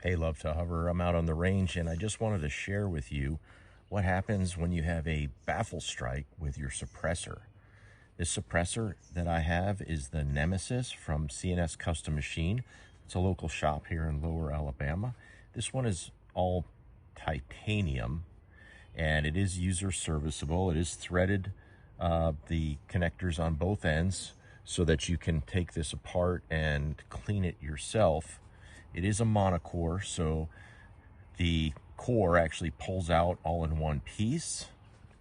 Hey, Love to Hover. I'm out on the range and I just wanted to share with you what happens when you have a baffle strike with your suppressor. This suppressor that I have is the Nemesis from CNS Custom Machine. It's a local shop here in Lower Alabama. This one is all titanium and it is user serviceable. It is threaded, the connectors on both ends, so that you can take this apart and clean it yourself. It is a monocore, so the core actually pulls out all in one piece.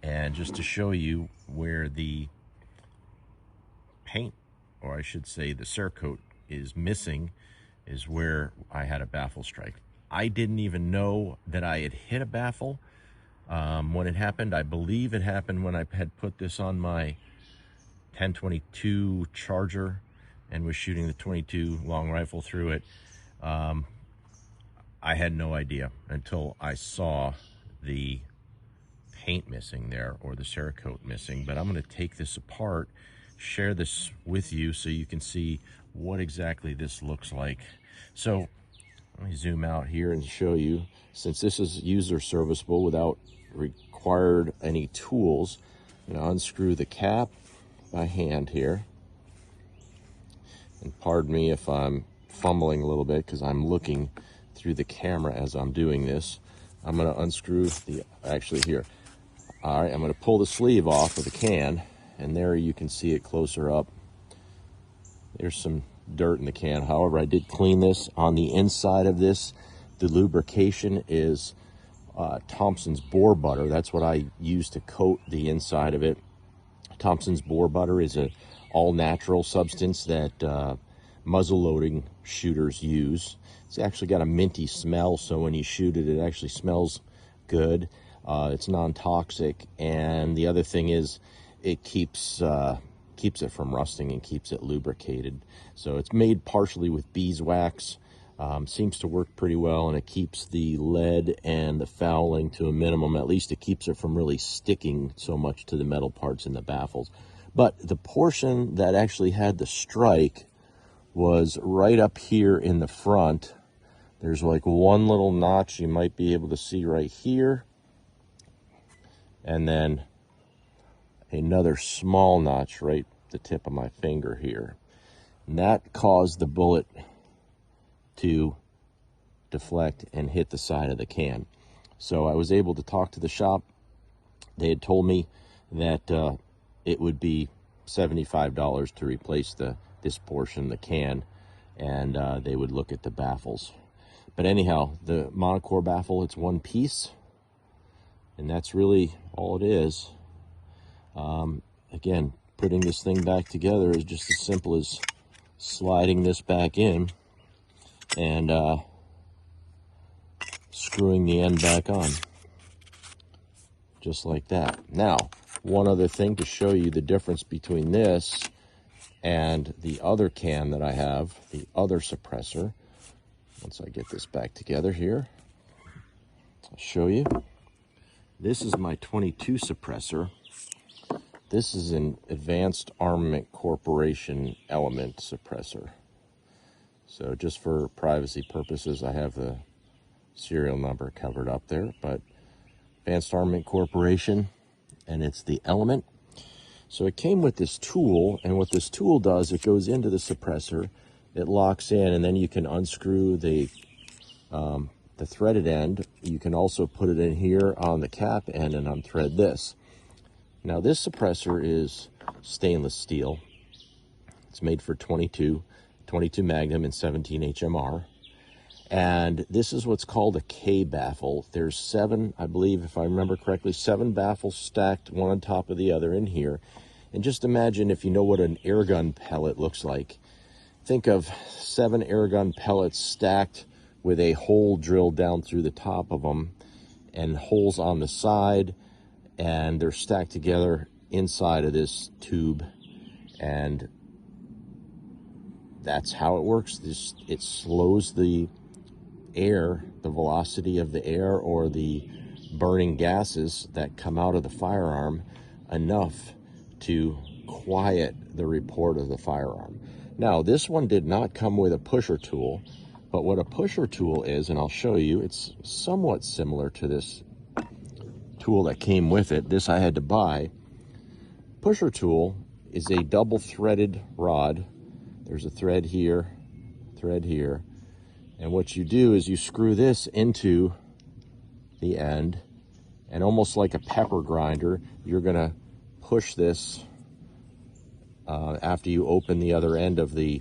And just to show you where the paint, or I should say the cerakote, is missing, is where I had a baffle strike. I didn't even know that I had hit a baffle when it happened. I believe it happened when I had put this on my 10-22 Charger and was shooting the 22 long rifle through it. I had no idea until I saw the paint missing there, or the cerakote missing. But I'm going to take this apart, share this with you so you can see what exactly this looks like. So let me zoom out here and show you. Since this is user serviceable without required any tools, I'm going to unscrew the cap by hand here. And pardon me if I'm fumbling a little bit because I'm looking through the camera as I'm doing this. I'm going to unscrew the, actually here. All right, I'm going to pull the sleeve off of the can, and there you can see it closer up. There's some dirt in the can. However, I did clean this. On the inside of this, the lubrication is Thompson's boar butter. That's what I use to coat the inside of it. Thompson's boar butter is a all-natural substance that muzzle loading shooters use. It's actually got a minty smell, so when you shoot it, it actually smells good. It's non-toxic, and the other thing is it keeps it from rusting and keeps it lubricated. So it's made partially with beeswax. Seems to work pretty well, and it keeps the lead and the fouling to a minimum. At least it keeps it from really sticking so much to the metal parts in the baffles. But the portion that actually had the strike was right up here in the front. There's like one little notch you might be able to see right here, and then another small notch right at the tip of my finger here. And that caused the bullet to deflect and hit the side of the can. So I was able to talk to the shop. They had told me that it would be $75 to replace this portion, the can, and they would look at the baffles. But anyhow, the monocore baffle, it's one piece, and that's really all it is. Again, putting this thing back together is just as simple as sliding this back in and screwing the end back on, just like that. Now, one other thing to show you the difference between this and the other can that I have, the other suppressor. Once I get this back together here, I'll show you. This is my 22 suppressor. This is an Advanced Armament Corporation element suppressor. So just for privacy purposes, I have the serial number covered up there, but Advanced Armament Corporation, and it's the element. So it came with this tool, and what this tool does, it goes into the suppressor, it locks in, and then you can unscrew the threaded end. You can also put it in here on the cap end and unthread this. Now this suppressor is stainless steel. It's made for 22 Magnum and 17 HMR. And this is what's called a K-baffle. There's 7, I believe, if I remember correctly, 7 baffles stacked one on top of the other in here. And just imagine, if you know what an airgun pellet looks like, think of 7 airgun pellets stacked with a hole drilled down through the top of them and holes on the side, and they're stacked together inside of this tube, and that's how it works. It slows the air, the velocity of the air or the burning gases that come out of the firearm enough to quiet the report of the firearm. Now, this one did not come with a pusher tool, But what a pusher tool is, and I'll show you, it's somewhat similar to this tool that came with it. This I had to buy. Pusher tool is a double threaded rod. There's a thread here, and what you do is you screw this into the end, and almost like a pepper grinder, you're gonna push this after you open the other end of the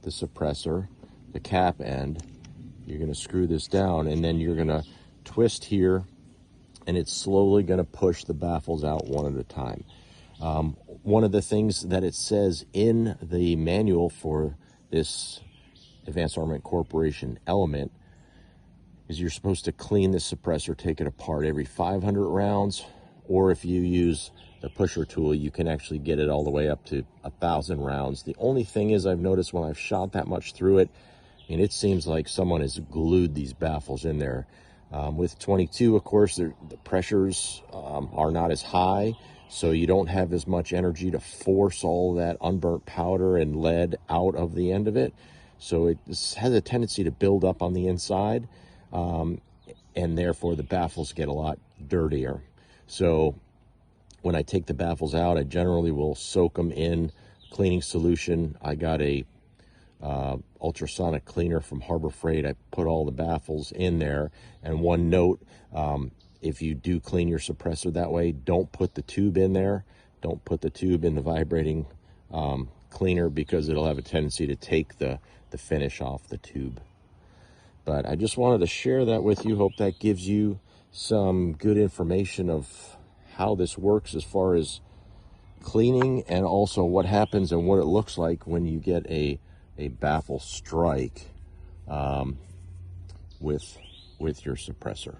suppressor, the cap end. You're gonna screw this down, and then you're gonna twist here, and it's slowly gonna push the baffles out one at a time. One of the things that it says in the manual for this Advanced Armament Corporation element is you're supposed to clean the suppressor, take it apart every 500 rounds, or if you use the pusher tool, you can actually get it all the way up to 1,000 rounds. The only thing is, I've noticed when I've shot that much through it, and it seems like someone has glued these baffles in there. With 22, of course, the pressures are not as high, so you don't have as much energy to force all that unburnt powder and lead out of the end of it. So it has a tendency to build up on the inside, and therefore the baffles get a lot dirtier. So when I take the baffles out, I generally will soak them in cleaning solution. I got a ultrasonic cleaner from Harbor Freight. I put all the baffles in there. And one note, if you do clean your suppressor that way, don't put the tube in there. Don't put the tube in the vibrating cleaner, because it'll have a tendency to take the finish off the tube. But I just wanted to share that with you. Hope that gives you some good information of how this works as far as cleaning, and also what happens and what it looks like when you get a baffle strike with your suppressor.